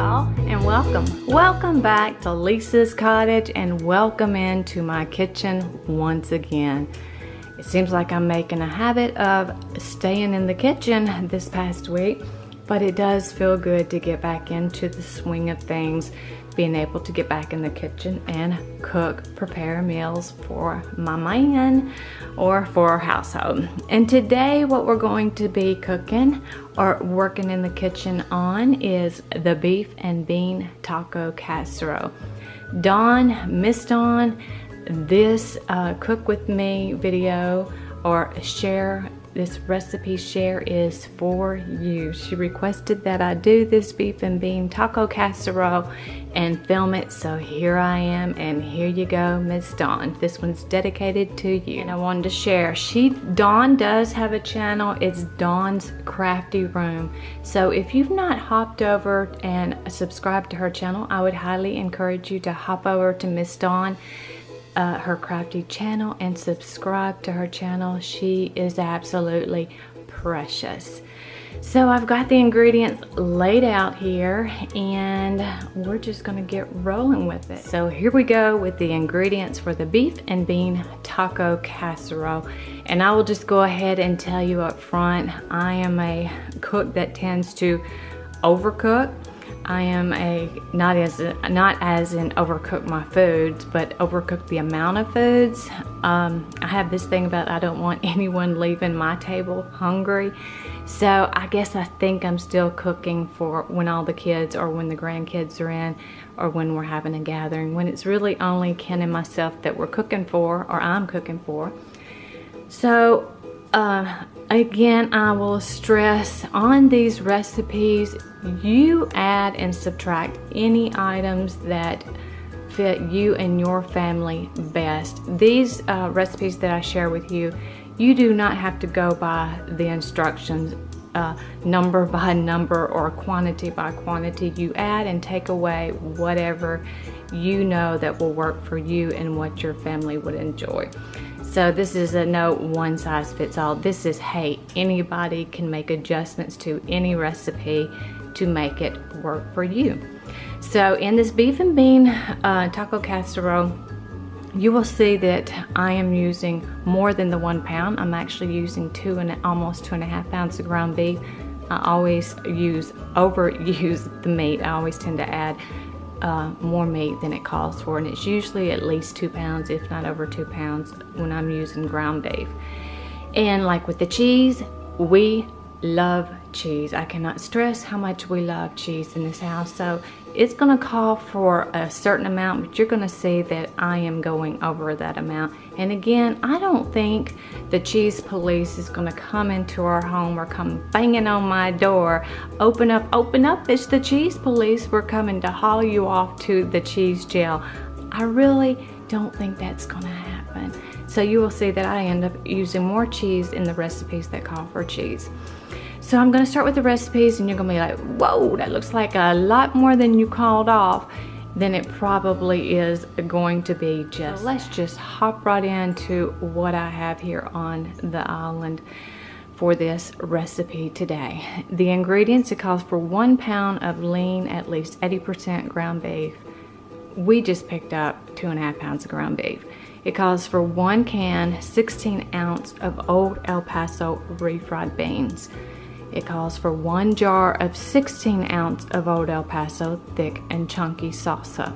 y'all, and welcome back to Leesah's Cottage, and welcome into my kitchen once again. It seems like I'm making a habit of staying in the kitchen this past week, but it does feel good to get back into the swing of things, being able to get back in the kitchen and prepare meals for my man or for our household. And today what we're going to be cooking or working in the kitchen on is the beef and bean taco casserole. Miss Dawn, this cook with me video or this recipe share is for you. She requested that I do this beef and bean taco casserole and film it, so here I am, and here you go, Miss Dawn. This one's dedicated to you, and I wanted to share. Dawn does have a channel. It's Dawn's Crafty Room. So if you've not hopped over and subscribed to her channel, I would highly encourage you to hop over to Miss Dawn, her crafty channel, and subscribe to her channel. She is absolutely precious. So I've got the ingredients laid out here, and we're just gonna get rolling with it. So here we go with the ingredients for the beef and bean taco casserole. And I will just go ahead and tell you up front, I am a cook that tends to overcook. I am not as in overcook my foods, but overcook the amount of foods. I have this thing about I don't want anyone leaving my table hungry. So I guess I think I'm still cooking for when all the kids or when the grandkids are in, or when we're having a gathering, when it's really only Ken and myself that we're cooking for, or I'm cooking for. So again, I will stress on these recipes, you add and subtract any items that fit you and your family best. These recipes that I share with you, you do not have to go by the instructions number by number or quantity by quantity. You add and take away whatever you know that will work for you and what your family would enjoy. So this is a no one size fits all. This is, hey, anybody can make adjustments to any recipe to make it work for you. So in this beef and bean taco casserole, you will see that I am using more than the 1 pound. I'm actually using almost 2.5 pounds of ground beef. I always overuse the meat. I always tend to add more meat than it calls for, and it's usually at least 2 pounds, if not over 2 pounds, when I'm using ground beef. And like with the cheese, we love cheese. I cannot stress how much we love cheese in this house. So it's gonna call for a certain amount, but you're gonna see that I am going over that amount. And again, I don't think the cheese police is gonna come into our home or come banging on my door. Open up, it's the cheese police. We're coming to haul you off to the cheese jail. I really don't think that's gonna happen. So you will see that I end up using more cheese in the recipes that call for cheese. So I'm gonna start with the recipes, and you're gonna be like, whoa, that looks like a lot more than you called off. Then it probably is going to be just. So let's just hop right into what I have here on the island for this recipe today. The ingredients, it calls for 1 pound of lean, at least 80% ground beef. We just picked up 2.5 pounds of ground beef. It calls for 1 can, 16 ounce of old El Paso refried beans. It calls for 1 jar of 16 ounce of old El Paso thick and chunky salsa.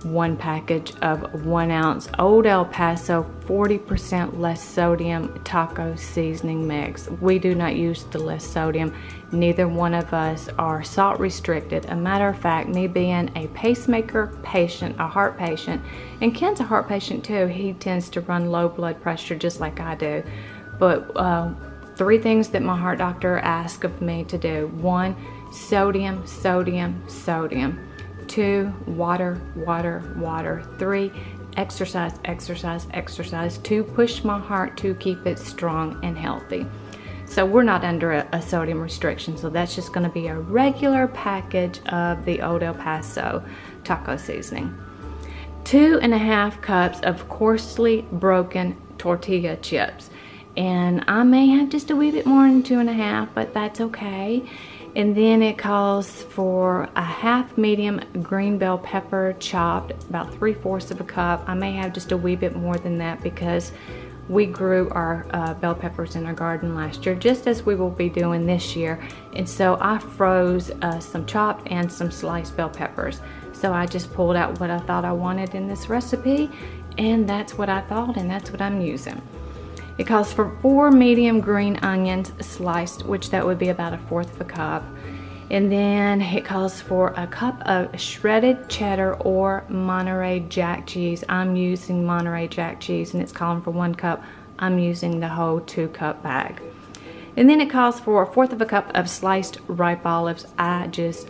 1 package of 1 ounce old El Paso 40% less sodium taco seasoning mix. We do not use the less sodium. Neither one of us are salt restricted. A matter of fact, me being a pacemaker patient, a heart patient, and Ken's a heart patient too. He tends to run low blood pressure just like I do. But 3 things that my heart doctor asked of me to do. 1, sodium, sodium, sodium. 2, water, water, water. 3, exercise, exercise, exercise to push my heart to keep it strong and healthy. So we're not under a sodium restriction, so that's just gonna be a regular package of the old El Paso taco seasoning. 2.5 cups of coarsely broken tortilla chips. And I may have just a wee bit more than 2.5, but that's okay. And then it calls for a half medium green bell pepper chopped, about 3/4 of a cup. I may have just a wee bit more than that because we grew our bell peppers in our garden last year, just as we will be doing this year. And so I froze some chopped and some sliced bell peppers. So I just pulled out what I thought I wanted in this recipe, and that's what I thought, and that's what I'm using. It calls for 4 medium green onions sliced, which that would be about 1/4 of a cup. And then it calls for a cup of shredded cheddar or Monterey Jack cheese. I'm using Monterey Jack cheese, and it's calling for 1 cup. I'm using the whole 2-cup bag. And then it calls for 1/4 of a cup of sliced ripe olives. I just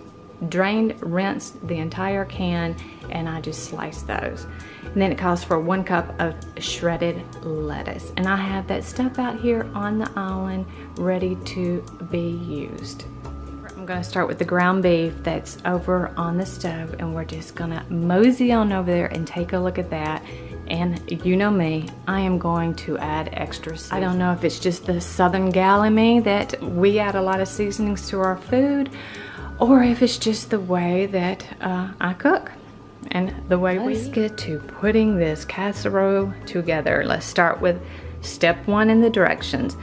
drained, rinsed the entire can, and I just sliced those. And then it calls for 1 cup of shredded lettuce. And I have that stuff out here on the island ready to be used. I'm gonna start with the ground beef that's over on the stove, and we're just gonna mosey on over there and take a look at that. And you know me, I am going to add extra seasoning. I don't know if it's just the southern gal in me that we add a lot of seasonings to our food, or if it's just the way that I cook and the way Let's get to putting this casserole together. Let's start with step 1 in the directions.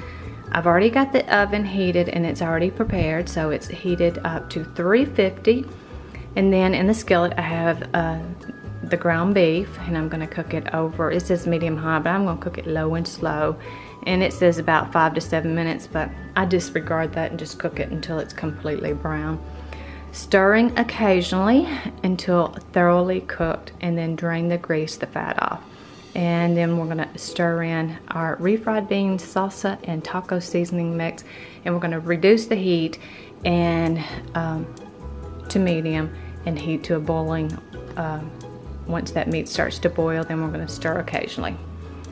I've already got the oven heated and it's already prepared, so it's heated up to 350. And then in the skillet I have the ground beef, and I'm gonna cook it over, it says medium high, but I'm gonna cook it low and slow. And it says about 5 to 7 minutes, but I disregard that and just cook it until it's completely brown. Stirring occasionally until thoroughly cooked, and then drain the grease, the fat off. And then we're gonna stir in our refried beans, salsa, and taco seasoning mix, and we're gonna reduce the heat and to medium, and heat to a boiling. Once that meat starts to boil, then we're gonna stir occasionally.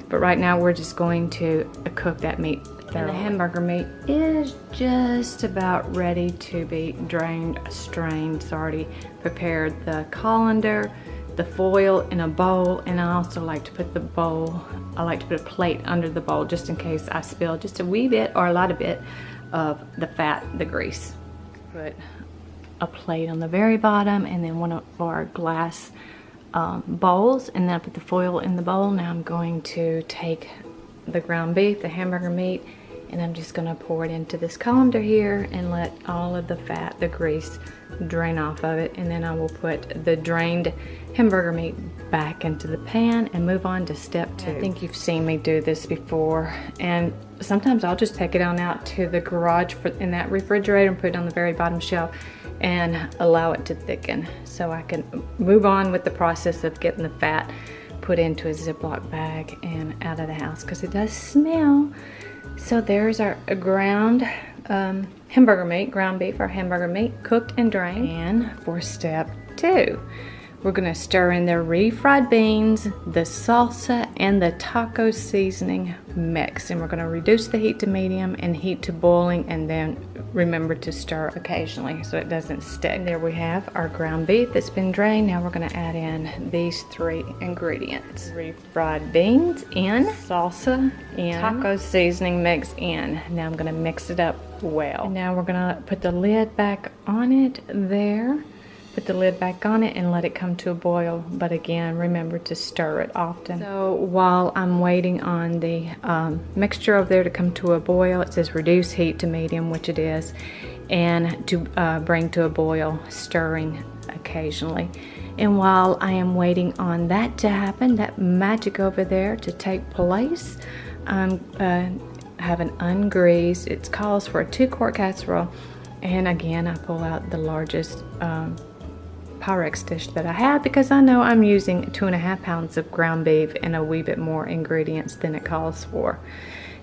But right now we're just going to cook that meat thoroughly. And the hamburger meat is just about ready to be drained, strained. It's already prepared the colander, the foil in a bowl, and I also like to put the bowl, I like to put a plate under the bowl just in case I spill just a wee bit or a lot of bit of the fat, the grease. Put a plate on the very bottom, and then one of our glass bowls, and then I put the foil in the bowl. Now I'm going to take the ground beef, the hamburger meat, and I'm just gonna pour it into this colander here and let all of the fat, the grease, drain off of it. And then I will put the drained hamburger meat back into the pan and move on to step 2. I think you've seen me do this before, and sometimes I'll just take it on out to the garage in that refrigerator and put it on the very bottom shelf and allow it to thicken so I can move on with the process of getting the fat put into a Ziploc bag and out of the house, because it does smell. So there's our ground hamburger meat, ground beef, our hamburger meat, cooked and drained. And for step 2, we're gonna stir in the refried beans, the salsa, and the taco seasoning mix. And we're gonna reduce the heat to medium and heat to boiling, and then remember to stir occasionally so it doesn't stick. And there we have our ground beef that's been drained. Now we're gonna add in these 3 ingredients. Refried beans in, salsa in, taco seasoning mix in. Now I'm gonna mix it up well. And now we're gonna put the lid back on it there. Put the lid back on it and let it come to a boil, but again, remember to stir it often. So while I'm waiting on the mixture over there to come to a boil, it says reduce heat to medium, which it is, and to bring to a boil, stirring occasionally. And while I am waiting on that to happen, that magic over there to take place, I'm having ungreased. It calls for a 2-quart casserole, and again, I pull out the largest Pyrex dish that I have, because I know I'm using 2.5 pounds of ground beef and a wee bit more ingredients than it calls for.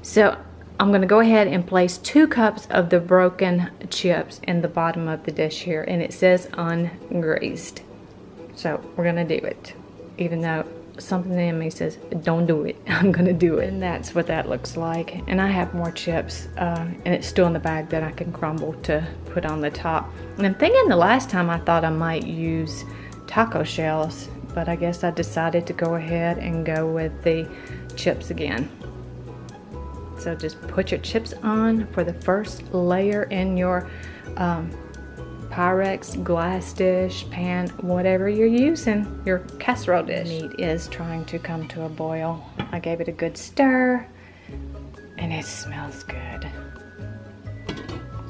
So I'm gonna go ahead and place 2 cups of the broken chips in the bottom of the dish here, and it says ungreased. So we're gonna do it. Even though something in me says don't do it, I'm gonna do it. And that's what that looks like. And I have more chips and it's still in the bag that I can crumble to put on the top. And I'm thinking the last time I thought I might use taco shells, but I guess I decided to go ahead and go with the chips again. So just put your chips on for the first layer in your Pyrex glass dish, pan, whatever you're using, your casserole dish. Meat is trying to come to a boil. I gave it a good stir and it smells good.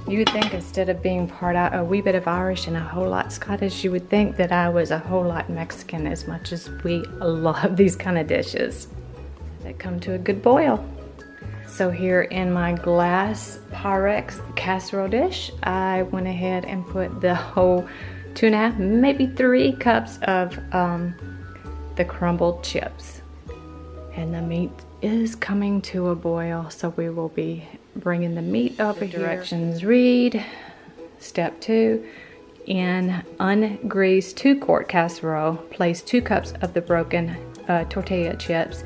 You would think instead of being a wee bit of Irish and a whole lot Scottish, you would think that I was a whole lot Mexican, as much as we love these kind of dishes that come to a good boil. So here in my glass Pyrex casserole dish, I went ahead and put the whole 2.5, maybe 3 cups of the crumbled chips. And the meat is coming to a boil, so we will be bringing the meat over here. Directions read, step 2, in ungreased 2-quart casserole, place 2 cups of the broken tortilla chips,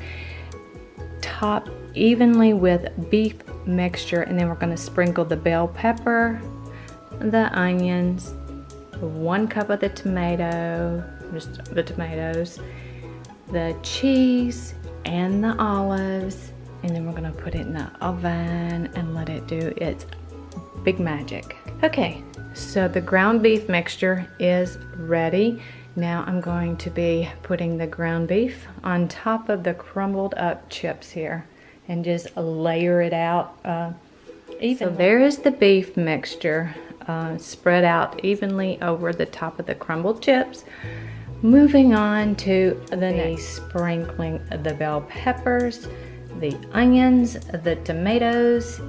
top evenly with beef mixture, and then we're going to sprinkle the bell pepper, the onions, 1 cup of the tomato, just the tomatoes, the cheese, and the olives, and then we're going to put it in the oven and let it do its big magic. Okay, so the ground beef mixture is ready. Now I'm going to be putting the ground beef on top of the crumbled up chips here and just layer it out evenly. So there is the beef mixture spread out evenly over the top of the crumbled chips. Moving on to the next, sprinkling the bell peppers, the onions, the tomatoes,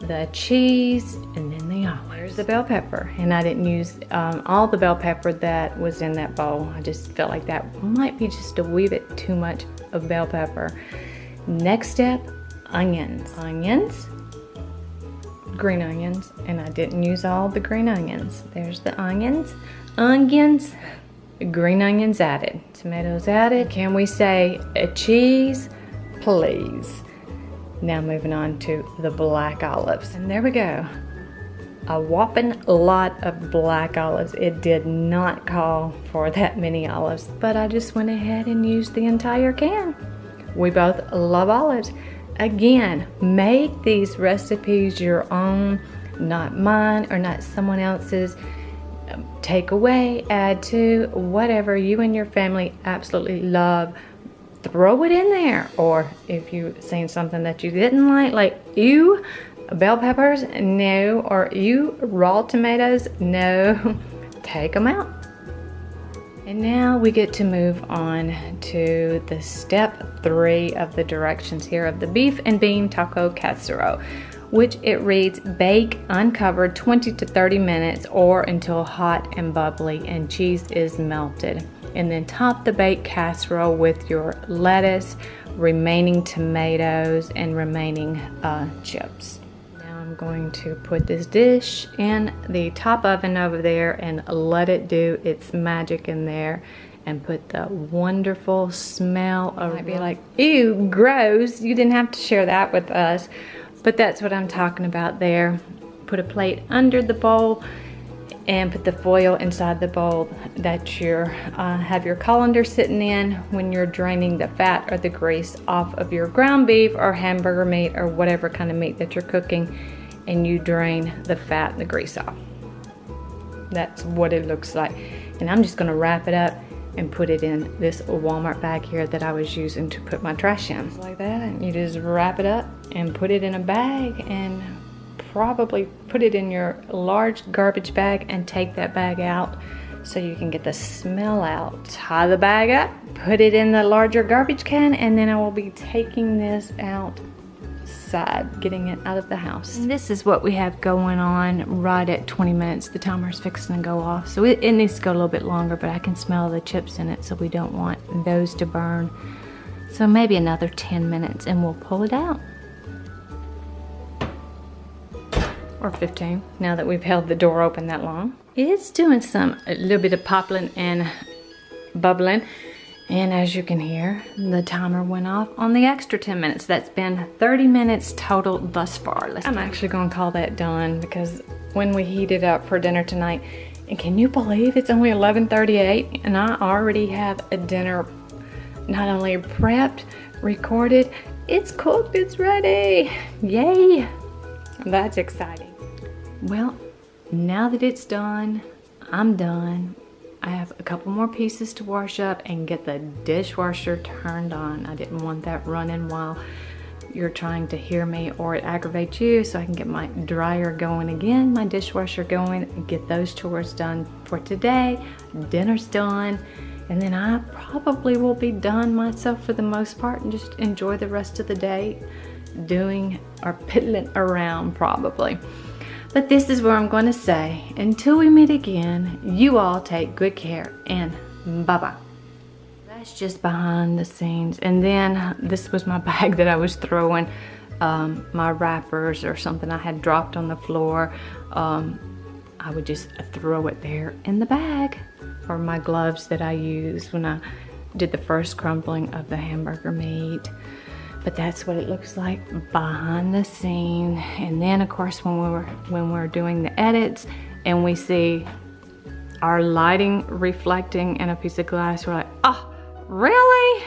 the cheese, and then the olives. There's the bell pepper, and I didn't use all the bell pepper that was in that bowl. I just felt like that might be just a wee bit too much of bell pepper. Next step, onions. Green onions, and I didn't use all the green onions. There's the onions, green onions added, tomatoes added. Can we say a cheese, please? Now moving on to the black olives, and there we go. A whopping lot of black olives. It did not call for that many olives, but I just went ahead and used the entire can. We both love olives. Again, make these recipes your own, not mine or not someone else's. Take away, add to, whatever you and your family absolutely love. Throw it in there. Or if you've seen something that you didn't like ew, bell peppers, no. Or ew, raw tomatoes, no. Take them out. And now we get to move on to the step 3 of the directions here of the beef and bean taco casserole, which it reads, bake uncovered 20 to 30 minutes or until hot and bubbly and cheese is melted. And then top the baked casserole with your lettuce, remaining tomatoes, and remaining chips. Now I'm going to put this dish in the top oven over there and let it do its magic in there and put the wonderful smell of, might be like, ew, gross. You didn't have to share that with us. But that's what I'm talking about there. Put a plate under the bowl and put the foil inside the bowl that you have your colander sitting in when you're draining the fat or the grease off of your ground beef or hamburger meat or whatever kind of meat that you're cooking, and you drain the fat and the grease off. That's what it looks like. And I'm just gonna wrap it up and put it in this Walmart bag here that I was using to put my trash in. Just like that, and you just wrap it up and put it in a bag, and probably put it in your large garbage bag and take that bag out so you can get the smell out. Tie the bag up, put it in the larger garbage can, and then I will be taking this outside, getting it out of the house. And this is what we have going on right at 20 minutes. The timer's fixing to go off, so it needs to go a little bit longer, but I can smell the chips in it, so we don't want those to burn. So maybe another 10 minutes and we'll pull it out. Or 15, now that we've held the door open that long. It's doing a little bit of popping and bubbling. And as you can hear, the timer went off on the extra 10 minutes. That's been 30 minutes total thus far. I'm actually gonna call that done, because when we heat it up for dinner tonight, and can you believe it's only 11:38 and I already have a dinner not only prepped, recorded, it's cooked, it's ready. Yay, that's exciting. Well, now that it's done, I'm done. I have a couple more pieces to wash up and get the dishwasher turned on. I didn't want that running while you're trying to hear me or it aggravates you, so I can get my dryer going again, my dishwasher going, and get those chores done for today. Dinner's done, and then I probably will be done myself for the most part and just enjoy the rest of the day doing or piddling around probably. But this is where I'm going to say, until we meet again, you all take good care and bye-bye. That's just behind the scenes. And then this was my bag that I was throwing my wrappers or something I had dropped on the floor. I would just throw it there in the bag, or my gloves that I used when I did the first crumbling of the hamburger meat. But that's what it looks like behind the scene. And then of course when we're doing the edits and we see our lighting reflecting in a piece of glass, we're like, oh, really?